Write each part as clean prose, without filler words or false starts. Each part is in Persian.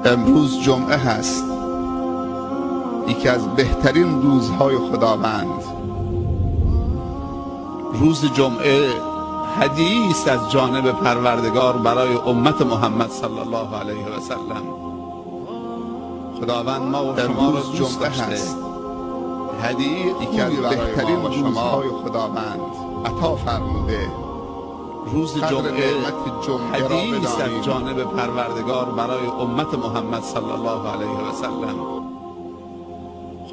امروز جمعه هست، یکی از بهترین روزهای خداوند. روز جمعه هدیه‌ای است از جانب پروردگار برای امت محمد صلی الله علیه و سلم. خداوند ما و شما را دوست داشته، هدیه‌ای یکی از بهترین روزهای خداوند عطا فرموده. روز جمعه هدیه‌ای است از جانب پروردگار برای امت محمد صلی الله علیه و سلم.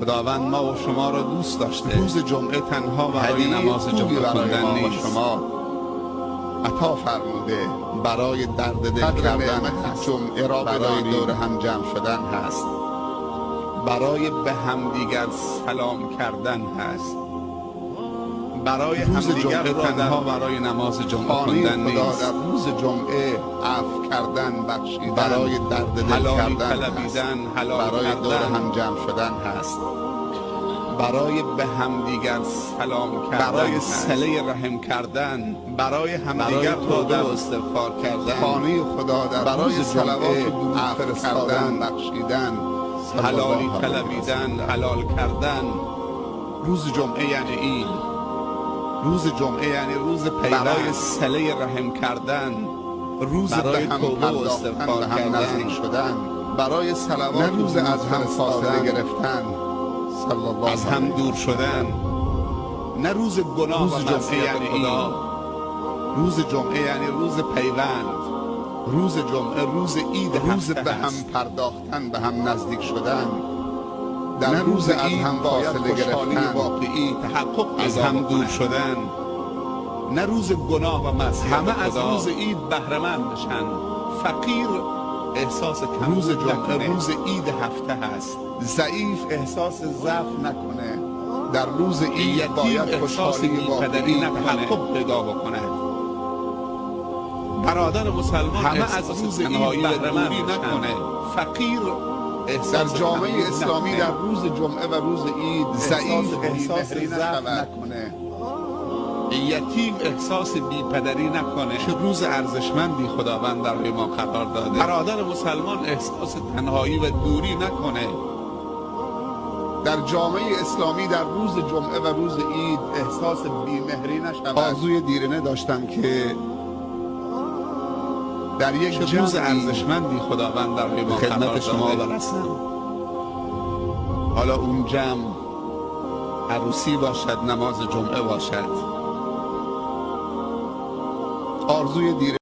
خداوند ما و شما را دوست داشته. روز جمعه تنها برای نماز جمعه خواندن نیست، شما عطا فرموده برای درد دل کردن هست، جمعه را برای دور هم جمع شدن هست، برای به همدیگر سلام کردن هست، برای همدیگر تنها برای نماز جمعه خواندن نیست. در روز جمعه عفو کردن، بخشیدن، برای درد دل کردن هست، برای دور هم جمع شدن هست، برای به همدیگر سلام کردن، برای صله رحم کردن، برای همدیگر توبه و استغفار کردن، خانه خدا در برای صلوات و درود فرستادن، بخشیدن، حلالی طلبیدن، حلال کردن. روز جمعه یعنی این. روز جمعه یعنی روز پیوند، برای صله رحم کردن، روز برای توبه و استغفار کردن، شدن، برای صلوات، روز از هم فاصله گرفتن، از هم دور شدن، نه روز گناه. روز جمعه یعنی این. روز جمعه یعنی روز پیوند، روز جمعه روز عید، روز به هم پرداختن، به هم نزدیک شدن. در روز از هم فاصله گرفتن، واقعی تحقق، از هم دور شدن، نه روز گناه و معصیت. همه از روز عید بهره مند بشن. فقیر احساس کمبود روز جمعه روز عید هفته هست. ضعیف احساس ضعف نکنه. در روز عید باید خوشحالی واقعی تحقق پیدا بکنه. برادر مسلمان همه از روز عید بهره مند نکنه. فقیر در جامعه اسلامی در روز جمعه و روز عید ضعیف احساس ضعف نکنه. یتیم احساس بی‌پدری نکنه. چه روز ارزشمندی خداوند برای ما قرار داده. برادر مسلمان احساس تنهایی و دوری نکنه. در جامعه اسلامی در روز جمعه و روز عید احساس بی‌مهری نشود. آرزوی دیرینه داشتم که در یک روز ارزشمندی خداوند برای ما خدمت شما برسم. حالا اون جمع عروسی باشد، نماز جمعه باشد. آرزوی دیرینه